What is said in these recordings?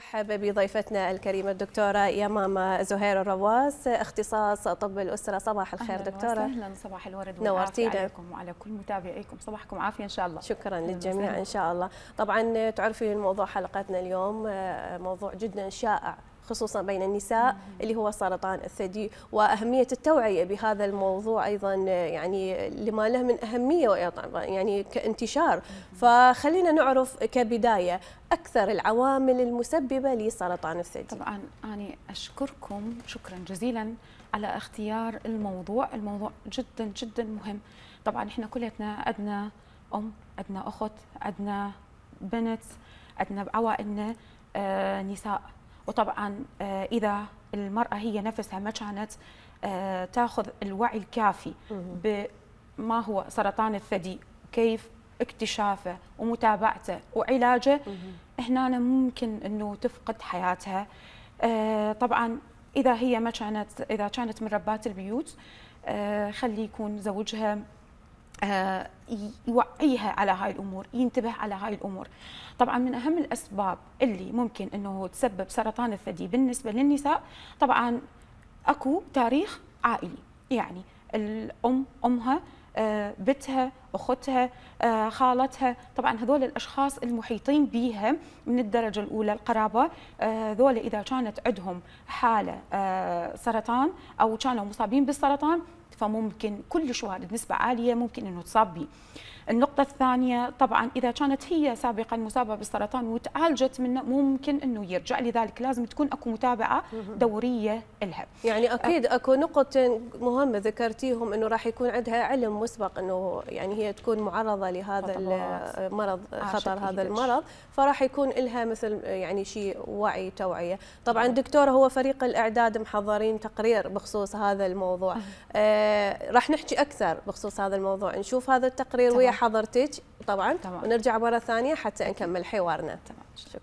نرحب بضيفتنا الكريمة الدكتورة يمامة زهير الرواس، اختصاص طب الأسرة. صباح الخير دكتورة. أهلا، صباح الورد نورتينا. والعافية عليكم وعلى كل متابعيكم. صباحكم عافية إن شاء الله. شكرا للجميع إن شاء الله. طبعا تعرفي الموضوع حلقتنا اليوم موضوع جدا شائع خصوصا بين النساء اللي هو سرطان الثدي، وأهمية التوعية بهذا الموضوع أيضا يعني لما له من أهمية يعني كانتشار. فخلينا نعرف كبداية أكثر العوامل المسببة لسرطان الثدي. طبعا أنا أشكركم شكرا جزيلا على اختيار الموضوع جدا جدا مهم. طبعا إحنا كلنا عندنا أم، عندنا أخت، عندنا بنت، عندنا بعوائلنا نساء. وطبعا إذا المرأة هي نفسها ما كانت تاخذ الوعي الكافي بما هو سرطان الثدي وكيف اكتشافه ومتابعته وعلاجه، هنا ممكن انه تفقد حياتها. طبعا اذا كانت من ربات البيوت، خلي يكون زوجها يوعيها على هاي الامور، ينتبه على هاي الامور. طبعا من اهم الاسباب اللي ممكن انه تسبب سرطان الثدي بالنسبه للنساء، طبعا اكو تاريخ عائلي، يعني الام امها، بنتها، اختها، خالتها، طبعا هذول الاشخاص المحيطين بها من الدرجه الاولى، القرابه، ذول اذا كانت عندهم حاله سرطان او كانوا مصابين بالسرطان، فممكن كلش وارد نسبة عالية ممكن انه تصاب به. النقطة الثانية طبعا إذا كانت هي سابقا مصابة بالسرطان وتعالجت منه، ممكن انه يرجع، لذلك لازم تكون اكو متابعة دورية لها. يعني اكيد اكو نقطتين مهمة ذكرتيهم، انه راح يكون عندها علم مسبق انه يعني هي تكون معرضة لهذا المرض، خطر هذا المرض، فراح يكون لها مثل يعني شيء وعي توعية. طبعا دكتورة، هو فريق الإعداد محضرين تقرير بخصوص هذا الموضوع، راح نحكي أكثر بخصوص هذا الموضوع، نشوف هذا التقرير ويا حضرتك طبعا، ونرجع مرة ثانية حتى نكمل حوارنا. تمام. شكرا.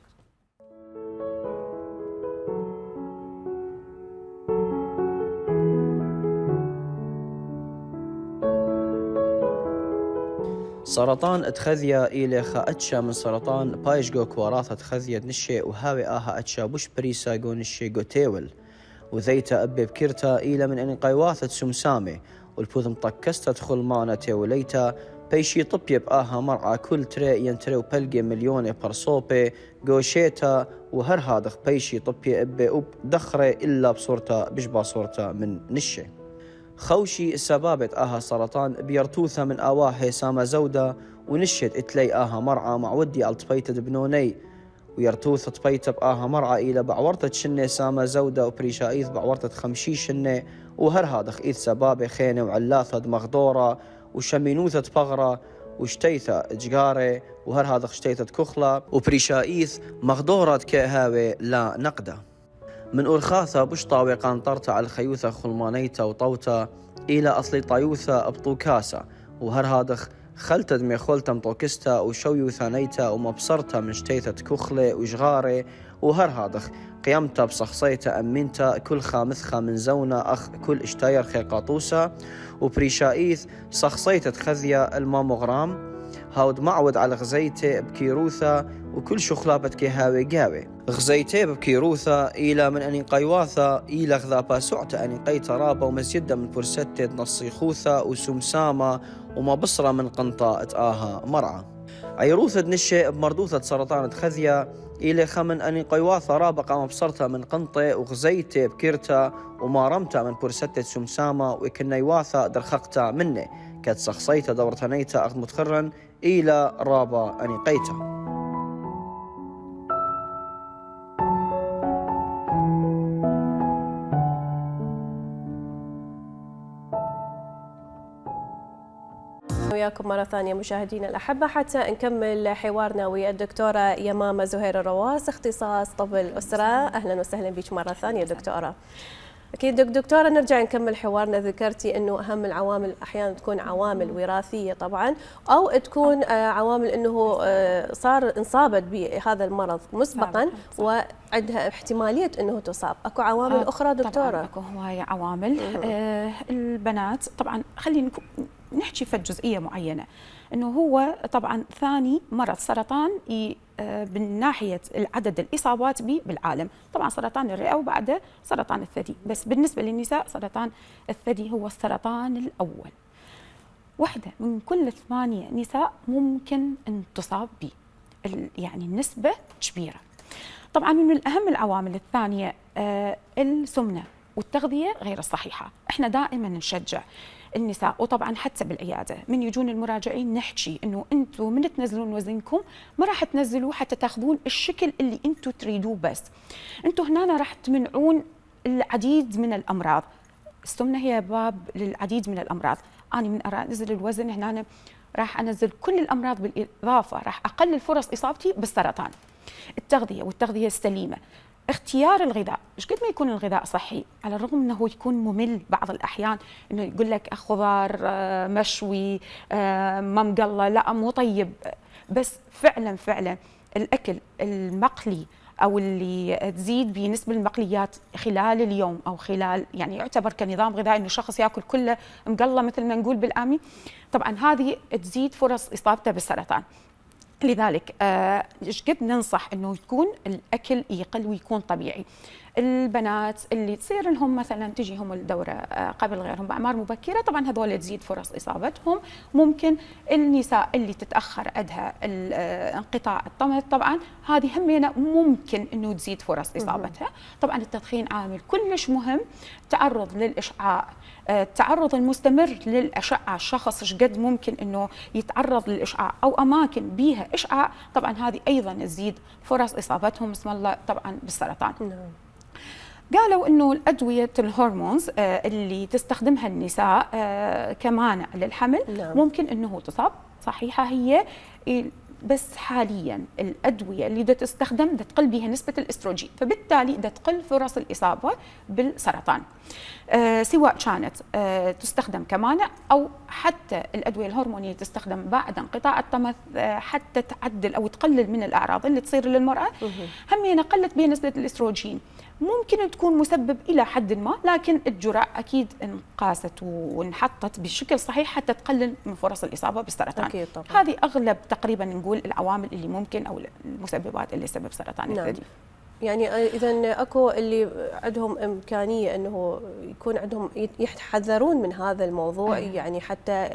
سرطان اتخذيا إلى خاتشا من سرطان بايشجو كواراثة تخذيا نشي وهاوي آها أتشا بوش بريسا جو نشي جو تيول وذيتا أبي بكيرتا إلى من أن قيواثة سمسامي والبوذ مطكستا تدخل مانا تيوليتا بيشي طبي بآها مرعى كل تري ينتري وبلقي مليون برصوبي جوشيتا وهر هادخ بيشي طبي أبي أب دخري إلا بصورتا بشبا صورتا من نشي خوشي سبابت آها سرطان بيرتوثا من آواهي ساما زودة ونشت اتلي آها مرعى مع ودي الطبيتة بنوني ويرتوث طبيتة بآها مرعى إلى بعورتة شنة ساما زودة وبريشايث بعورتة خمشي شنة وهر هادخ إذ سبابي خينة وعلاثة مغدورة وشمينوثة بغرة وشتيثة جغاري وهر هادخ شتيثة كخلة وبريشايث مغدورة كهاوي لا نقدة من أرخاثة بشطاوي قانطرتا على الخيوثة خلمانيتا وطوتا إلى أصلي طيوثة بطوكاسة وهر هادخ خلتة دمي خولتا مطوكستا وشويوثة نيتا ومبصرتا من شتيثة كخلة وجغاري وهر هادخ قيامتا بصخصيتا أمينتا كل خامثخة من زونة أخ كل اشتاير خيقاطوسة وبريشايث صخصيتا تخذيا الماموغرام هاود معود على غزيته بكيروثة وكل شخلابت كهاوي قاوي غزيته بكيروثة إلى من أن قيواثة إلى غذابا سعته أن قي ترابة ومزيدة من فرستة نصيخوثة وسمسامة وما بصرة من قنطة آها مرعى عيروثة نشي بمردوثة سرطان تخذيا إلى خمن أن قيواثة رابقة مبصرتها من قنطة وغزيته بكيرتا وما رمتها من فرستة سمسامة وكنيواثة درخقتها منه كانت شخصيته دورة نيتا أخذ متخرن إلى رابا أنيقيتا. وياكم مرة ثانية مشاهدينا الأحبة حتى نكمل حوارنا ويا الدكتورة يمامة زهير الرواس، اختصاص طب الأسرة. أهلا وسهلا بك مرة ثانية دكتورة. أكيد دكتورة، نرجع نكمل حوارنا. ذكرتي أنه أهم العوامل أحيانا تكون عوامل وراثية طبعا، أو تكون عوامل أنه انصابت بهذا المرض مسبقا وعندها احتمالية أنه تصاب. أكو عوامل أخرى دكتورة؟ طبعا أكو هواية عوامل. البنات طبعا خلينا نحكي في جزئية معينة. انه هو طبعا ثاني مرض سرطان من ناحيه عدد الاصابات به بالعالم، طبعا سرطان الرئه وبعده سرطان الثدي، بس بالنسبه للنساء سرطان الثدي هو السرطان الاول. واحده من كل 8 نساء ممكن ان تصاب به، يعني النسبه كبيره. طبعا من اهم العوامل الثانيه السمنه والتغذيه غير الصحيحه. احنا دائما نشجع النساء، وطبعا حتى بالعياده من يجون المراجعين نحكي انه انتم من تنزلون وزنكم ما راح تنزلوه حتى تاخذون الشكل اللي انتم تريدوه، بس انتم هنا راح تمنعون العديد من الامراض. السمنه هي باب للعديد من الامراض. انا من انزل الوزن هنا راح انزل كل الامراض، بالاضافه راح اقلل فرص اصابتي بالسرطان. التغذيه والتغذيه السليمه، اختيار الغذاء، ايش قد ما يكون الغذاء صحي، على الرغم انه يكون ممل بعض الاحيان، انه يقول لك خضار مشوي ما مقلى، لا مو طيب، بس فعلا الاكل المقلي او اللي تزيد بنسبه المقليات خلال اليوم او خلال، يعني يعتبر كنظام غذائي انه شخص ياكل كله مقلى مثل ما نقول بالعامي، طبعا هذه تزيد فرص اصابته بالسرطان. لذلك ايش قد ننصح انه يكون الاكل يقل ويكون طبيعي. البنات اللي تصير لهم مثلا تجيهم الدوره قبل غيرهم باعمار مبكره، طبعا هذول تزيد فرص اصابتهم. ممكن النساء اللي تتاخر عندها انقطاع الطمث، طبعا هذه همينه ممكن انه تزيد فرص اصابتها. طبعا التدخين عامل كلش مهم، تعرض للاشعاع، التعرض المستمر للاشعه، الشخص ايش قد ممكن انه يتعرض للاشعاع او اماكن بيها اشعاع، طبعا هذه ايضا تزيد فرص اصابتهم بسم الله طبعا بالسرطان. قالوا انه الادويه الهرمونز اللي تستخدمها النساء كمانع للحمل ممكن انه تصاب، صحيحه هي، بس حاليا الادويه اللي تستخدم تقل بها نسبه الاستروجين، فبالتالي تقل فرص الاصابه بالسرطان، سواء كانت تستخدم كمانع او حتى الادويه الهرمونيه تستخدم بعد انقطاع الطمث حتى تعدل او تقلل من الاعراض اللي تصير للمراه. همينه قلت بها نسبه الاستروجين، ممكن تكون مسبب الى حد ما، لكن الجرعه اكيد انقاست وانحطت بشكل صحيح حتى تقلل من فرص الاصابه بالسرطان. أكيد طبعا. هذه اغلب تقريبا نقول العوامل اللي ممكن او المسببات اللي سبب سرطان الثدي. يعني اذا اكو اللي عندهم امكانيه انه يكون عندهم يحذرون من هذا الموضوع، يعني حتى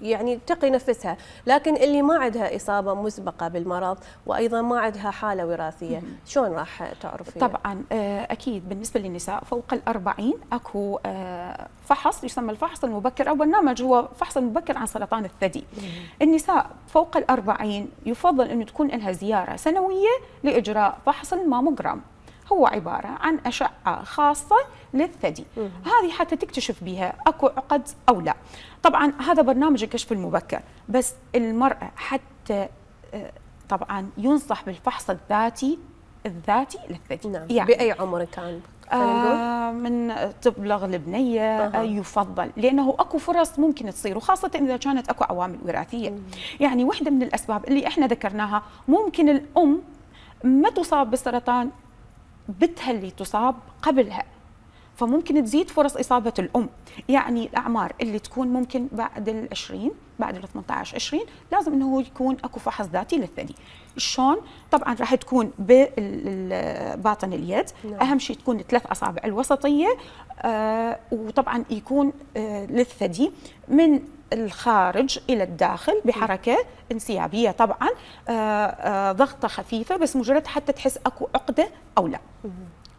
يعني تقي نفسها، لكن اللي ما عندها اصابه مسبقه بالمرض وايضا ما عندها حاله وراثيه، شلون راح تعرفين؟ طبعا اكيد بالنسبه للنساء فوق ال40 اكو فحص يسمى الفحص المبكر او برنامج هو فحص المبكر عن سرطان الثدي. النساء فوق ال40 يفضل انه تكون لها زياره سنويه لاجراء فحص الماموغرام، هو عباره عن اشعه خاصه للثدي، هذه حتى تكتشف بها اكو عقد او لا. طبعا هذا برنامج الكشف المبكر، بس المراه حتى طبعا ينصح بالفحص الذاتي للثدي. نعم. يعني باي عمر كان؟ من تبلغ البنيه يفضل، لانه اكو فرص ممكن تصير، وخاصه اذا كانت اكو عوامل وراثيه. يعني واحده من الاسباب اللي احنا ذكرناها، ممكن الام ما تصاب بالسرطان، بنتها اللي تصاب قبلها، فممكن تزيد فرص إصابة الأم. يعني الأعمار اللي تكون ممكن بعد ال20 بعد ال18-20 لازم أنه يكون أكو فحص ذاتي للثدي. شلون؟ طبعا راح تكون بباطن اليد، أهم شيء تكون 3 أصابع الوسطية، وطبعا يكون للثدي من الخارج إلى الداخل بحركة انسيابية، طبعا ضغطة خفيفة بس مجرد حتى تحس أكو عقدة أو لا.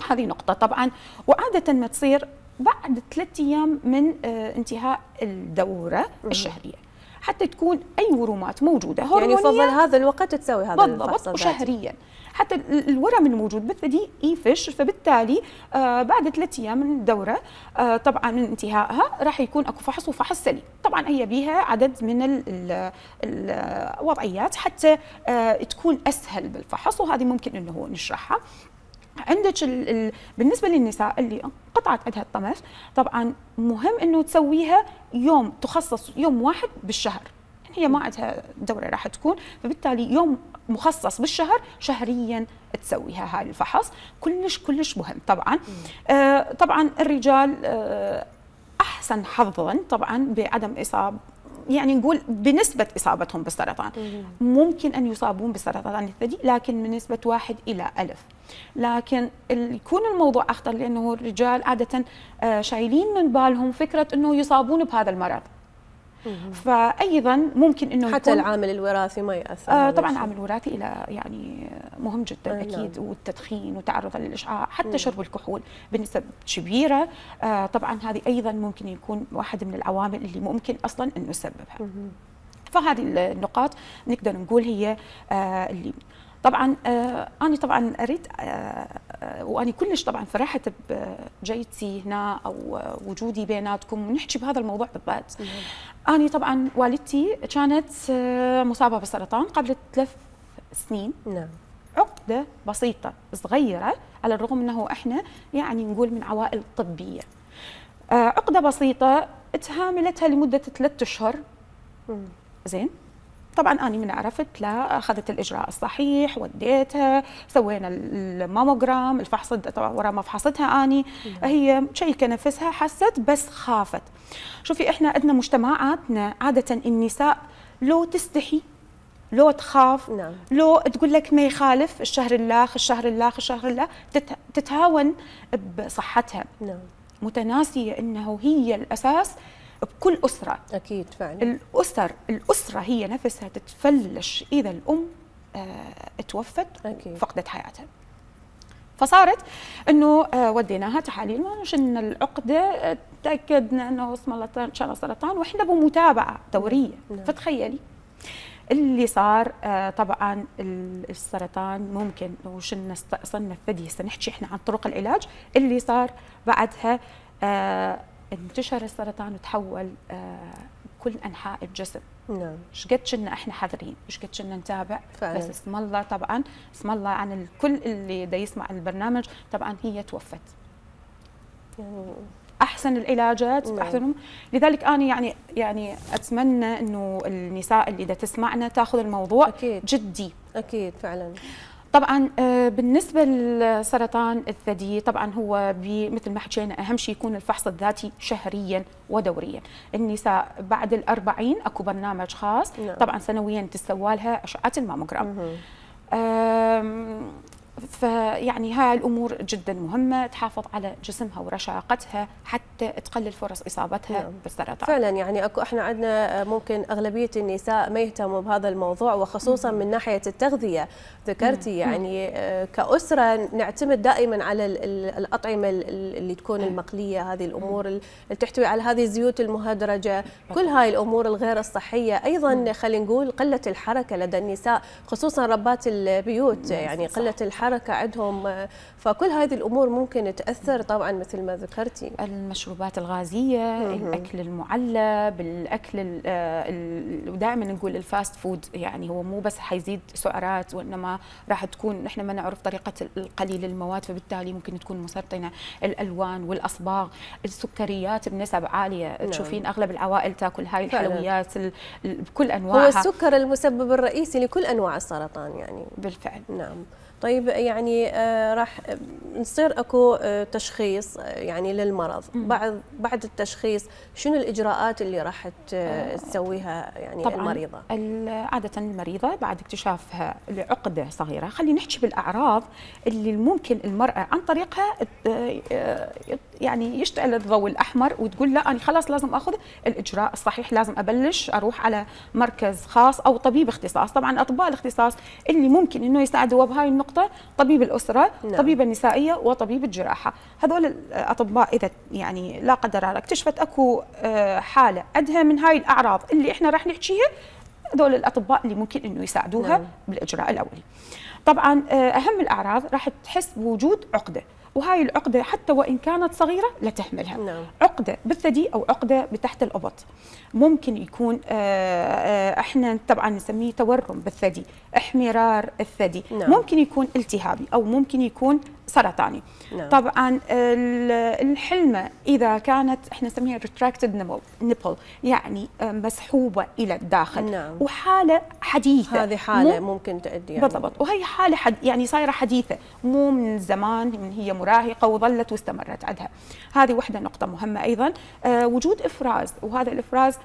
هذه نقطة طبعا، وعادة ما تصير بعد 3 أيام من انتهاء الدورة الشهرية، حتى تكون أي ورومات موجودة هرمونية، يعني يفضل هذا الوقت تسوي هذا الفحص بالضبط، وشهريا حتى الورم الموجود بالثدي يفش، فبالتالي بعد 3 أيام من الدورة طبعا من انتهائها راح يكون اكو فحص وفحص سليم. طبعا هي بيها عدد من الوضعيات حتى تكون اسهل بالفحص، وهذه ممكن انه نشرحها. عندك بالنسبه للنساء اللي انقطعت عندها الطمث، طبعا مهم انه تسويها يوم، تخصص يوم واحد بالشهر، هي ما عندها دوره راح تكون، فبالتالي يوم مخصص بالشهر شهريا تسويها هاي الفحص، كلش مهم طبعا. طبعا الرجال احسن حظا طبعا بعدم اصابه يعني نقول بنسبة إصابتهم بالسرطان. ممكن أن يصابون بسرطان الثدي لكن من نسبة 1 إلى 1000. لكن يكون الموضوع أخطر لأنه الرجال عادة شايلين من بالهم فكرة أنه يصابون بهذا المرض. فأيضا ممكن أنه حتى العامل الوراثي ما يأثر. طبعا العامل الوراثي إلى يعني مهم جدا أكيد، والتدخين وتعرض للإشعاع، حتى شرب الكحول بنسب كبيرة. طبعا هذه أيضا ممكن يكون واحد من العوامل اللي ممكن أصلا أنه يسببها. فهذه النقاط نقدر نقول هي اللي طبعا أنا طبعا أريد وأنا كلش طبعا فرحت بجيتي هنا أو وجودي بيناتكم ونحكي بهذا الموضوع بالذات. أنا طبعا والدتي كانت مصابة بالسرطان قبل 3 سنين. نعم. عقدة بسيطة صغيرة على الرغم أنه إحنا يعني نقول من عوائل طبية. عقدة بسيطة تهاملتها لمدة 3 أشهر. زين. طبعا أنا من عرفت لا أخذت الإجراء الصحيح، وديتها، سوينا الماموجرام، الفحص ورا ما فحصتها أني هي شيكة نفسها، حست بس خافت. شوفي إحنا عندنا مجتمعاتنا عادة النساء لو تستحي، لو تخاف، نعم. لو تقول لك ما يخالف، الشهر اللاخ الشهر اللاخ الشهر اللاخ، تتهاون بصحتها. نعم. متناسية إنه هي الأساس بكل أسرة. أكيد فعلا. الأسرة هي نفسها تتفلش إذا الأم توفت، أكيد. فقدت حياتها. فصارت إنه وديناها تحاليل، ما شلنا العقدة، تأكدنا إنه اسم الله إن شاء الله سرطان، وإحنا بمتابعة دورية. فتخيلي اللي صار. طبعا السرطان ممكن وشلنا استأصلنا الثدي، هسه نحكي إحنا عن طرق العلاج. اللي صار بعدها انتشر السرطان وتحول كل انحاء الجسم. نعم. شقد كنا احنا حذرين، شقد كنا نتابع فعلا. بس اسم الله طبعا، اسم الله عن الكل اللي دا يسمع البرنامج، طبعا هي توفت. يعني احسن العلاجات. نعم. احسنهم. لذلك انا يعني اتمنى انه النساء اللي دا تسمعنا تاخذ الموضوع أكيد. جدي. أكيد فعلا. طبعا بالنسبه لسرطان الثدي طبعا هو مثل ما حكينا اهم شيء يكون الفحص الذاتي شهريا ودوريا. النساء بعد ال40 اكو برنامج خاص. نعم. طبعا سنويا تسوى لها اشعه الماموجرام. فيعني هاي الامور جدا مهمه، تحافظ على جسمها ورشاقتها حتى تقلل فرص اصابتها. نعم. بالسرطان. فعلا يعني احنا عندنا ممكن اغلبيه النساء ما يهتموا بهذا الموضوع، وخصوصا من ناحيه التغذيه. ذكرتي يعني كاسره نعتمد دائما على الاطعمه اللي تكون المقليه، هذه الامور اللي تحتوي على هذه الزيوت المهدرجه، كل هاي الامور الغير الصحيه. ايضا خلينا نقول قله الحركه لدى النساء، خصوصا ربات البيوت، يعني قله الحركه عندهم. فكل هذه الامور ممكن تاثر طبعا مثل ما ذكرتي. المشروبات الغازيه، الاكل المعلب، الاكل ودائما نقول الفاست فود، يعني هو مو بس حيزيد سعرات وانما راح تكون احنا ما نعرف طريقه قليل المواد، فبالتالي ممكن تكون مسرطنه. الالوان والاصباغ، السكريات بنسب عاليه. نعم. تشوفين اغلب العوائل تاكل هاي الحلويات بكل انواعها. هو السكر المسبب الرئيسي لكل انواع السرطان يعني. بالفعل. نعم. طيب يعني راح نصير اكو تشخيص يعني للمرض. بعد التشخيص شنو الاجراءات اللي راح تسويها يعني طبعاً المريضه؟ عاده المريضه بعد اكتشافها لعقده صغيره، خلينا نحكي بالاعراض اللي ممكن المراه عن طريقها يعني يشتعل الضوء الاحمر وتقول لا انا خلاص لازم اخذ الاجراء الصحيح، لازم ابلش اروح على مركز خاص او طبيب اختصاص. طبعا اطباء الاختصاص اللي ممكن انه يساعدوا بهاي النقطه طبيب الاسره، نعم. طبيب النسائيه، وطبيب الجراحه. هذول الاطباء اذا يعني لا قدر الله اكتشفت اكو حاله عندها من هاي الاعراض اللي احنا راح نحكيها، هذول الاطباء اللي ممكن انه يساعدوها. نعم. بالاجراء الاولي. طبعا اهم الاعراض راح تحس بوجود عقده، وهاي العقده حتى وان كانت صغيره لا تحملها. نعم. عقده بالثدي او عقده بتحت الابط، ممكن يكون احنا طبعا نسميه تورم بالثدي، احمرار الثدي. نعم. ممكن يكون التهابي او ممكن يكون سرطاني. نعم. طبعا الحلمه اذا كانت احنا نسميها ريتراكتد نيبل، يعني مسحوبه الى الداخل. نعم. وحاله حديثه، هذه حاله ممكن تؤدي يعني. بالضبط. وهي حاله يعني صايره حديثه، مو من زمان، من هي مراهقه وظلت واستمرت عندها. هذه وحده نقطه مهمه. ايضا وجود افراز، وهذا الافراز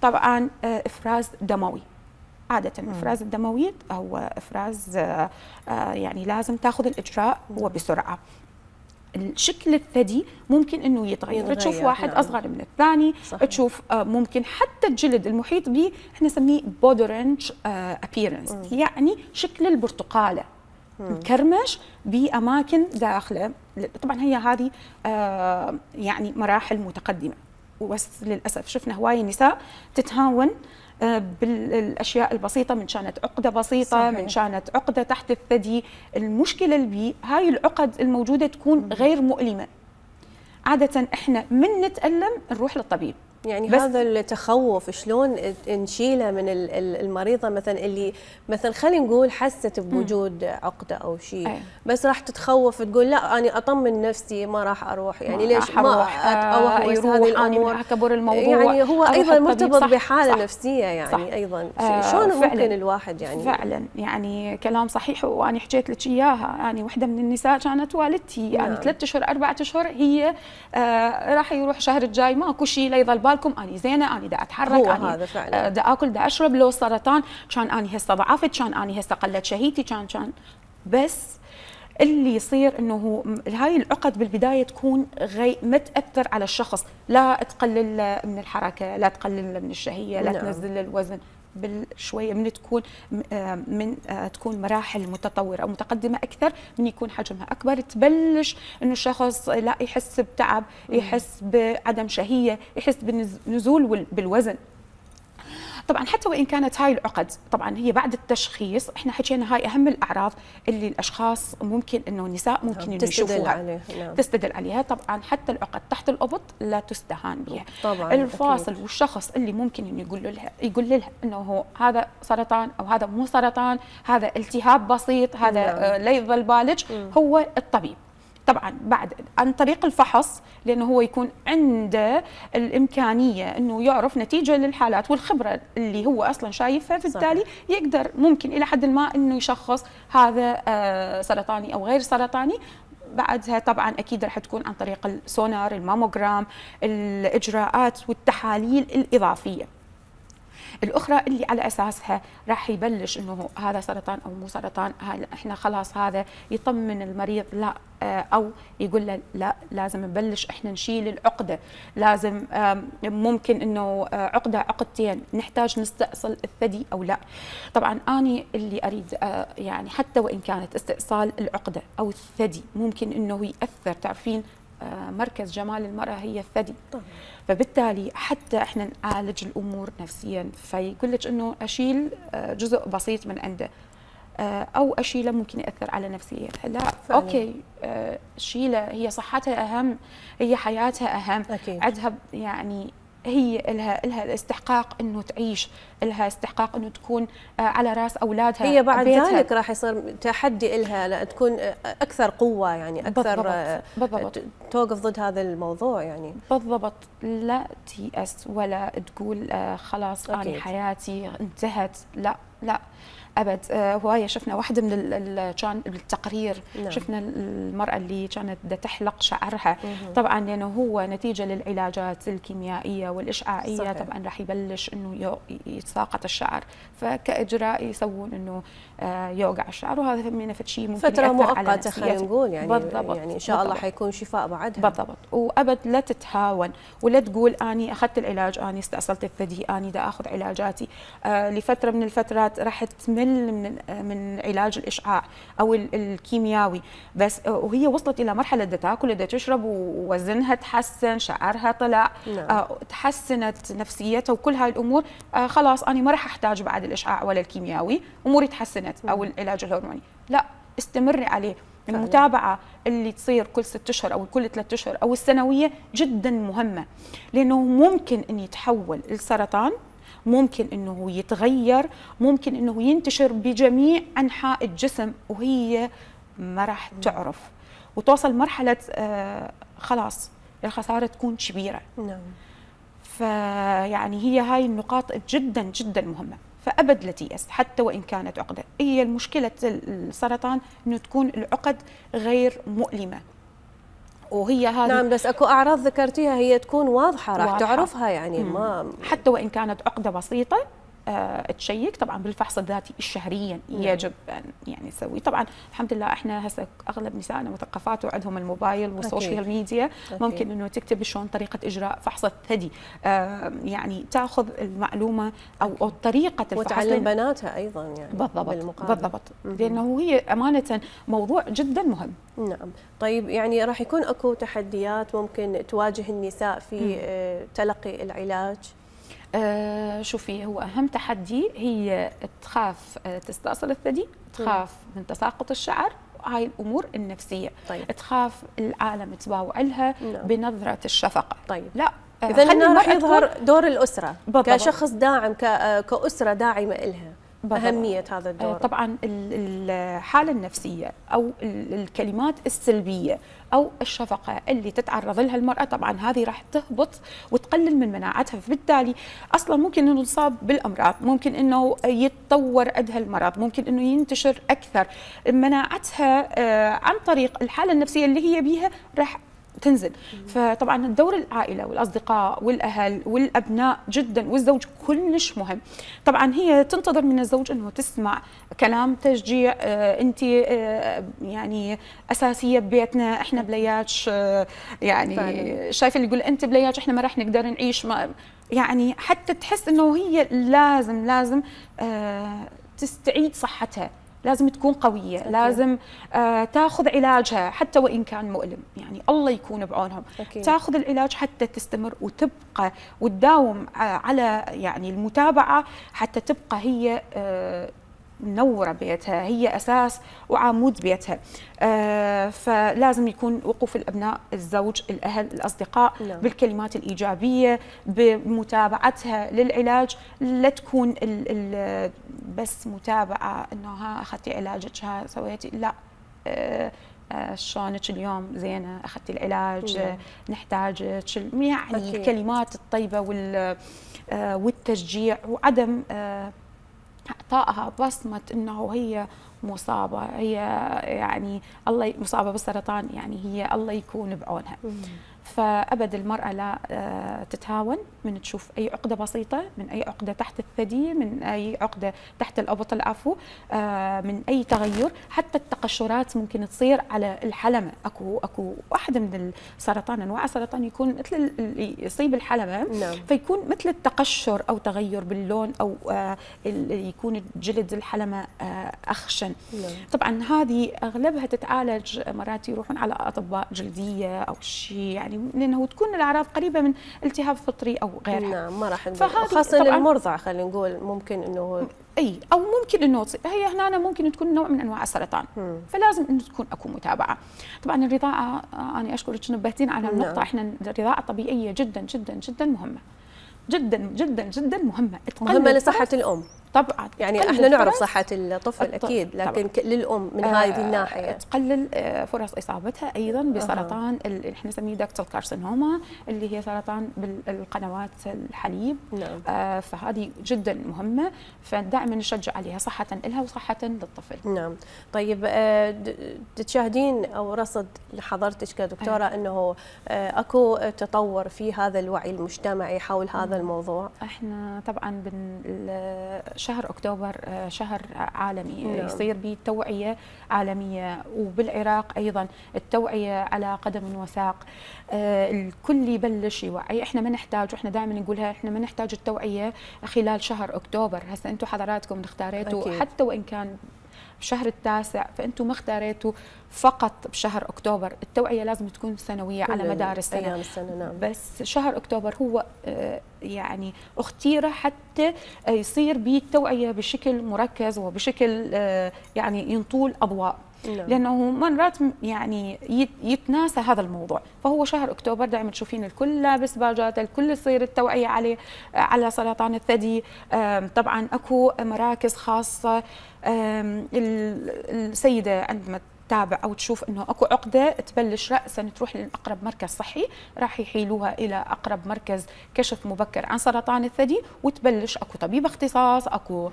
طبعا افراز دموي. عادة الافراز الدموي او افراز يعني لازم تاخذ الاجراء وبسرعه. الشكل الثدي ممكن انه يتغير، تشوف واحد اصغر من الثاني، صحيح. تشوف ممكن حتى الجلد المحيط به احنا نسميه بودرنج ابييرنس، يعني شكل البرتقاله مكرمش باماكن داخله. طبعا هي هذه يعني مراحل متقدمه، بس للاسف شفنا هواي نساء تتهاون بالاشياء البسيطه، من كانت عقده بسيطه، صحيح. من كانت عقده تحت الثدي. المشكله اللي هاي العقد الموجوده تكون غير مؤلمه. عاده احنا من نتالم نروح للطبيب. يعني هذا التخوف شلون نشيله من المريضه مثلا اللي مثلا خلينا نقول حست بوجود عقده او شيء، بس راح تتخوف تقول لا انا اطمن نفسي ما راح اروح، يعني ليش ما اتوهوس هذه الامور؟ كبر الموضوع، يعني هو ايضا مرتبط بحاله صح نفسيه يعني، صح. ايضا شلون ممكن الواحد يعني فعلا يعني كلام صحيح، وانا حكيت لك اياها. يعني وحده من النساء كانت والدتي يعني 3 اشهر 4 اشهر هي راح يروح شهر الجاي ماكو شيء، لا يظل بالكم اني زينه، اني دا اتحرك، اني دا اكل، دا اشرب، لو سرطان كان اني هسه ضعفت، كان اني هسه قلت شهيتي، كان بس اللي يصير انه هاي العقد بالبدايه تكون ما تاثر على الشخص، لا تقلل من الحركه، لا تقلل من الشهيه، لا تنزل الوزن. بالشويه من تكون مراحل متطوره او متقدمه اكثر، من يكون حجمها اكبر تبلش انه الشخص لا يحس بتعب، يحس بعدم شهيه، يحس بنزول بالوزن. طبعا حتى وان كانت هاي العقد طبعا هي بعد التشخيص، احنا حكينا هاي اهم الاعراض اللي الاشخاص ممكن انه النساء ممكن يشوفوها تستدل عليها. طبعا حتى العقد تحت الابط لا تستهان بها. طبعا الفاصل أكيد. والشخص اللي ممكن انه يقول لها انه هذا سرطان او هذا مو سرطان، هذا التهاب بسيط، هذا لا يظل بالج، هو الطبيب. طبعا بعد عن طريق الفحص، لانه هو يكون عنده الامكانيه انه يعرف نتيجه للحالات والخبره اللي هو اصلا شايفها، بالتالي يقدر ممكن الى حد ما انه يشخص هذا سرطاني او غير سرطاني. بعدها طبعا اكيد راح تكون عن طريق السونار، الماموجرام، الاجراءات والتحاليل الاضافيه الاخرى اللي على اساسها راح يبلش انه هذا سرطان او مو سرطان. احنا خلاص هذا يطمن المريض لا، او يقول له لا لازم نبلش احنا نشيل العقده، لازم ممكن انه عقدتين نحتاج نستأصل الثدي او لا. طبعا اني اللي اريد يعني حتى وان كانت استئصال العقده او الثدي ممكن انه ياثر، تعرفين مركز جمال المرأة هي الثدي، فبالتالي حتى احنا نعالج الامور نفسيا، فيقول لك انه اشيل جزء بسيط من عنده او اشيله ممكن ياثر على نفسيتها، لا فعلا. اوكي شيله، هي صحتها اهم، هي حياتها اهم، عندها يعني هي لها الاستحقاق انه تعيش، لها استحقاق انه تكون على راس اولادها. هي بعد ذلك راح يصير تحدي لها، لا تكون اكثر قوه يعني، اكثر بالضبط. توقف ضد هذا الموضوع يعني. بالضبط، لا تيأس ولا تقول خلاص انا حياتي انتهت، لا لا ابد. هوايه شفنا واحده من كان بالتقرير شفنا المراه اللي كانت بدها تحلق شعرها، طبعا لانه هو نتيجه للعلاجات الكيميائيه والاشعاعيه، صحيح. طبعا راح يبلش انه يتساقط الشعر، فكاجراء يسوون انه يوقع الشعر، وهذا من شيء ممكن فتره يأثر مؤقته خلينا نقول يعني. بالضبط. يعني ان شاء الله حيكون شفاء بعدها. بالضبط. وابد لا تتهاون ولا تقول اني اخذت العلاج، اني استأصلت الثدي، اني دا اخذ علاجاتي لفتره من الفترات راح تمل من علاج الاشعاع او الكيميائي، بس وهي وصلت الى مرحله دا تاكل دا تشرب ووزنها تحسن، شعرها طلع، تحسنت نفسيتها وكل هاي الامور، خلاص انا ما راح احتاج بعد الاشعاع ولا الكيميائي، اموري تحسنت او العلاج الهرموني. لا، استمري عليه. المتابعه اللي تصير كل 6 اشهر او كل 3 اشهر او السنويه جدا مهمه، لانه ممكن ان يتحول السرطان، ممكن انه يتغير، ممكن انه ينتشر بجميع انحاء الجسم وهي ما راح تعرف، وتوصل مرحله خلاص الخساره تكون كبيره. نعم. فيعني هي هاي النقاط جدا جدا مهمه، فابد لا تيأس حتى وان كانت عقده. هي المشكله السرطان انه تكون العقد غير مؤلمه، وهي هذه نعم، بس اكو اعراض ذكرتيها هي تكون واضحه، راح واضحة. تعرفها يعني ما حتى وإن كانت عقدة بسيطة تشيك طبعا بالفحص الذاتي الشهريا يجب أن يعني نسوي. طبعا الحمد لله احنا هسه اغلب نسائنا مثقفات وعندهم الموبايل والسوشيال ميديا، ممكن انه تكتب شلون طريقه اجراء فحص الثدي، يعني تاخذ المعلومه او طريقه الفحص وتعلم بناتها ايضا يعني بالضبط لانه هي امانه موضوع جدا مهم. نعم. طيب يعني راح يكون اكو تحديات ممكن تواجه النساء في تلقي العلاج؟ شوفي، هو أهم تحدي هي تخاف تستأصل الثدي، تخاف من تساقط الشعر، هاي الأمور النفسية. طيب. تخاف العالم تباوع لها بنظرة الشفقة. طيب. لا، إذا هنا راح يظهر دور الأسرة بالضبط. كشخص داعم، كأسرة داعمة إلها. بالضبط. أهمية هذا الدور. طبعا الحالة النفسية أو الكلمات السلبية أو الشفقة اللي تتعرض لها المرأة، طبعا هذه راح تهبط وتقلل من مناعتها، فبالتالي أصلا ممكن أنه تصاب بالأمراض، ممكن أنه يتطور عندها المرض، ممكن أنه ينتشر أكثر. مناعتها عن طريق الحالة النفسية اللي هي بيها راح تنزل. فطبعا الدور العائله والاصدقاء والاهل والابناء جدا، والزوج كلش مهم. طبعا هي تنتظر من الزوج انه تسمع كلام تشجيع، انت يعني اساسيه ببيتنا، احنا بلياتش يعني شايف اللي يقول انت بلياتش احنا ما راح نقدر نعيش، ما يعني حتى تحس انه هي لازم تستعيد صحتها، لازم تكون قوية. أكيد. لازم تاخذ علاجها حتى وإن كان مؤلم، يعني الله يكون بعونهم. أكيد. تاخذ العلاج حتى تستمر وتبقى وتداوم على يعني المتابعة حتى تبقى هي منورة بيتها، هي أساس وعمود بيتها. فلازم يكون وقوف الأبناء، الزوج، الأهل، الأصدقاء. نعم. بالكلمات الإيجابية، بمتابعتها للعلاج. لا تكون بس متابعة إنه ها أخذتي علاجك، ها سويتي، لا، شلونك اليوم، زينة، أخذتي العلاج، نحتاجك، يعني أكيد. الكلمات الطيبة والتشجيع، وعدم اعطائها بصمه انه هي مصابه، هي يعني الله مصابه بالسرطان، يعني هي الله يكون بعونها. فابد المراه لا تتهاون من تشوف اي عقده بسيطه، من اي عقده تحت الثدي، من اي عقده تحت الابط، العفو، من اي تغير. حتى التقشرات ممكن تصير على الحلمه. اكو واحده من السرطان، انواع السرطان يكون مثل اللي يصيب الحلمه. نعم. فيكون مثل التقشر او تغير باللون، او يكون جلد الحلمه اخشن. نعم. طبعا هذه اغلبها تتعالج، مرات يروحون على اطباء جلديه او شيء، يعني لانه تكون الاعراض قريبه من التهاب فطري او غيرها. نعم، ما راح نقول خاصه للمرضع، خلينا نقول ممكن انه او ممكن انه تصير هي هنا ممكن تكون نوع من انواع السرطان. فلازم انه تكون اكو متابعه. طبعا الرضاعه، انا اشكرك نبهتين على النقطه. نعم. احنا الرضاعه الطبيعيه جدا جدا جدا مهمه، جدا جدا جدا مهمه لصحه الام. طبعا يعني احنا نعرف صحة الطفل أكيد، لكن للأم من هذه الناحية تقلل فرص إصابتها أيضا بسرطان اللي احنا نسميه داكتال كارسينوما، اللي هي سرطان بالقنوات الحليب. نعم. فهذه جدا مهمة، فدائما نشجع عليها صحة لها وصحة للطفل. نعم. طيب تشاهدين أو رصد لحضرتك كدكتورة أنه أكو تطور في هذا الوعي المجتمعي حول هذا الموضوع؟ احنا طبعا شهر أكتوبر شهر عالمي. نعم. يصير به توعية عالمية، وبالعراق أيضا التوعية على قدم وساق. الكل يبلش يوعي. احنا ما نحتاج، واحنا دائما نقولها، احنا ما نحتاج التوعية خلال شهر أكتوبر. هسه انتم حضراتكم اختاريتوا أكيد. حتى وإن كان بشهر التاسع، فأنتم ما اختاريتوا فقط بشهر أكتوبر. التوعية لازم تكون سنوية على مدار السنة. أيام السنة. نعم. بس شهر أكتوبر هو يعني اختير حتى يصير به التوعية بشكل مركز وبشكل يعني ينطول أضواء. نعم. لأنه مرات يعني يتناسى هذا الموضوع. فهو شهر أكتوبر دائما تشوفين الكل لابس باجات، الكل يصير التوعية عليه على سرطان الثدي. طبعا أكو مراكز خاصة. السيدة عندما تتابع او تشوف انه اكو عقده تبلش راسا تروح لاقرب مركز صحي، راح يحيلوها الى اقرب مركز كشف مبكر عن سرطان الثدي، وتبلش اكو طبيب اختصاص، اكو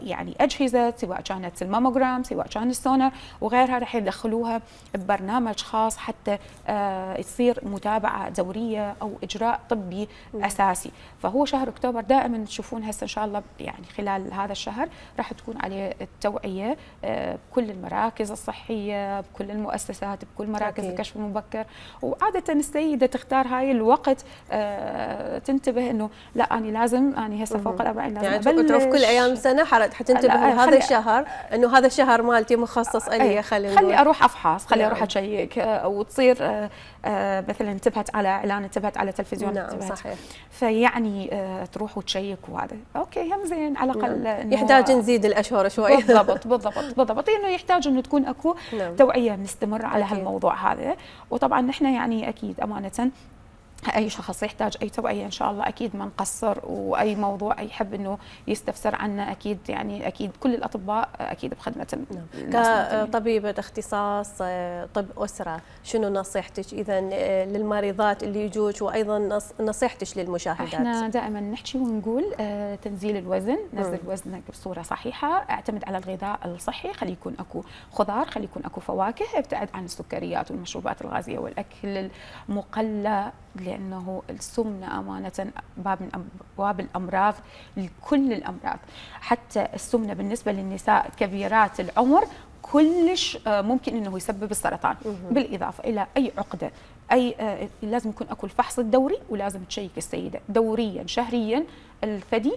يعني اجهزه سواء كانت الماموجرام سواء كان السونار وغيرها، راح يدخلوها ببرنامج خاص حتى تصير متابعه دوريه او اجراء طبي اساسي. فهو شهر اكتوبر دائما تشوفون هسه ان شاء الله يعني خلال هذا الشهر راح تكون عليه التوعيه بكل المراكز الصحيه، بكل المؤسسات، بكل مراكز الكشف المبكر. وعاده السيده تختار هاي الوقت تنتبه انه لا انا لازم اني هسه فوق ال40 لازم يعني ابلش. تعرف كل ايام السنه حتنتبه هذا الشهر انه هذا الشهر مالتي مخصص لي، خلي اروح افحص، خلي اروح اشيك، وتصير مثلا انتبهت على اعلان، انتبهت على تلفزيون، نعم انتبهت صحيح. فيعني تروح وتشيك وهذا اوكي هم زين على الاقل. نعم. يحتاج نزيد الاشهر شوي. بالضبط انه يحتاج انه تكون اكو نعم. توعيه نستمر على أكيد. هالموضوع هذا. وطبعا نحن يعني اكيد امانه اي شخص يحتاج اي توعيه ان شاء الله اكيد ما نقصر، واي موضوع يحب انه يستفسر عنه اكيد يعني اكيد كل الاطباء اكيد بخدمه. كطبيبه اختصاص طب اسره، شنو نصيحتك اذا للمريضات اللي يجوك، وايضا نصيحتك للمشاهدات؟ احنا دائما نحكي ونقول تنزيل الوزن، نزل وزنك بصوره صحيحه، اعتمد على الغذاء الصحي، خلي يكون اكو خضار، خلي يكون اكو فواكه، ابتعد عن السكريات والمشروبات الغازيه والاكل المقلى، لأنه السمنة أمانة باب من أبواب الأمراض لكل الأمراض. حتى السمنة بالنسبة للنساء كبيرات العمر كلش ممكن أنه يسبب السرطان، بالإضافة إلى أي عقدة. لازم يكون أكو الفحص الدوري، ولازم تشيك السيدة دوريا شهريا الثدي.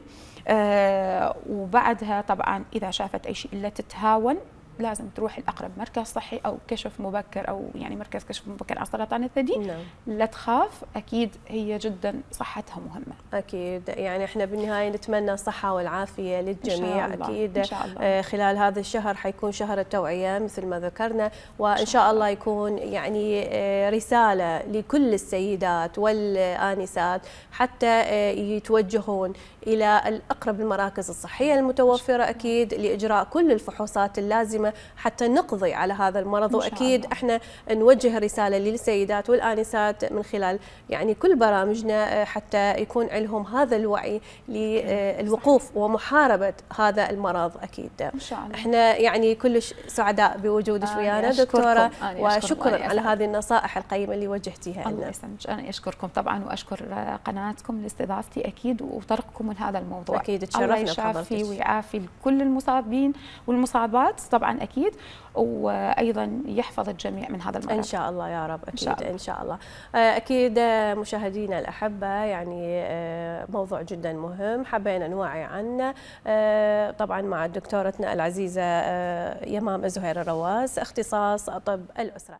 وبعدها طبعا إذا شافت أي شيء إلا تتهاون لازم تروح الأقرب مركز صحي أو كشف مبكر، أو يعني مركز كشف مبكر عن سرطان الثدي. نعم. لا تخاف، أكيد هي جدا صحتها مهمة. أكيد يعني إحنا بالنهاية نتمنى الصحة والعافية للجميع. إن شاء الله. أكيد إن شاء الله. خلال هذا الشهر حيكون شهر التوعية مثل ما ذكرنا، وإن شاء الله يكون يعني رسالة لكل السيدات والآنسات حتى يتوجهون إلى الأقرب المراكز الصحية المتوفرة أكيد لإجراء كل الفحوصات اللازمة حتى نقضي على هذا المرض. وأكيد احنا نوجه رسالة للسيدات والآنسات من خلال يعني كل برامجنا حتى يكون عندهم هذا الوعي للوقوف ومحاربة هذا المرض. أكيد إن شاء الله. احنا يعني كلش سعداء بوجودك ويانا دكتورة، وشكرا على هذه النصائح القيمة اللي وجهتيها الله لنا. يسلمك. أنا أشكركم طبعا، وأشكر قناتكم لاستضافتي أكيد وطرقكم من هذا الموضوع. أكيد تشرفنا الله يشافي بحضرتك ويعافي كل المصابين والمصابات طبعا أكيد، وأيضا يحفظ الجميع من هذا المرض إن شاء الله يا رب. أكيد إن شاء الله. إن شاء الله. أكيد مشاهدينا الأحبة يعني موضوع جدا مهم حبينا نوعي عنه طبعا مع دكتورتنا العزيزة يمام زهير الرواس، اختصاص طب الأسرة.